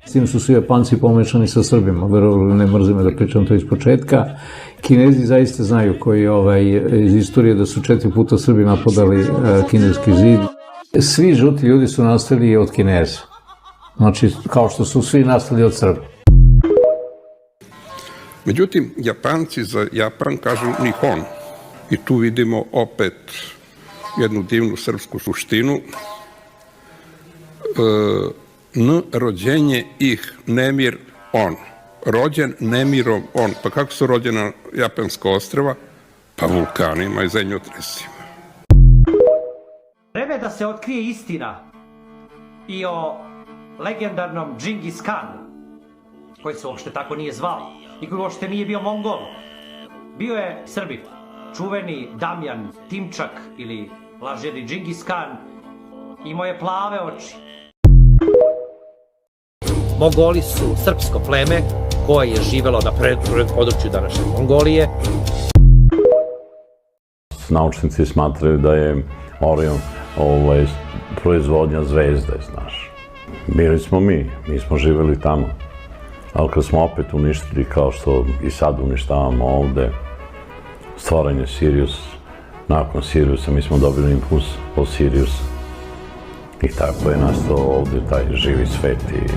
S tim su svi Japanci pomešani sa Srbima, verovali ne mrzime da pričam to iz početka. Kinezi zaista znaju koji iz istorije da su 4 puta Srbi napadali kineski zid. Svi žuti ljudi su nastali od Kineza, znači kao što su svi nastali od Srba. Međutim, Japanci za Japan kažu Nihon. I tu vidimo opet jednu divnu srpsku suštinu. Rođenje ih, nemir on. Rođen nemirom on. Pa kako su rođena japanska ostrva? Pa vulkanima i zemljotresima. Vreme da se otkrije istina i o legendarnom Džingis Kanu, koji se uopšte tako nije zvao i koji uopšte nije bio Mongol. Bio je Srbin, čuveni Damjan Timčak ili lažni Džingis Kan, imao je plave oči. Mongoli su srpsko pleme koje je živelo na području današnje Mongolije. Naučnici smatraju da je Orion proizvodnja zvezde, znaš. Bili smo mi smo živeli tamo. Ali kad smo opet uništili, kao što i sad uništavamo ovde, stvoren je Sirius. Nakon Siriusa mi smo dobili impuls od Siriusa. I tako je nastao ovde taj živi svet i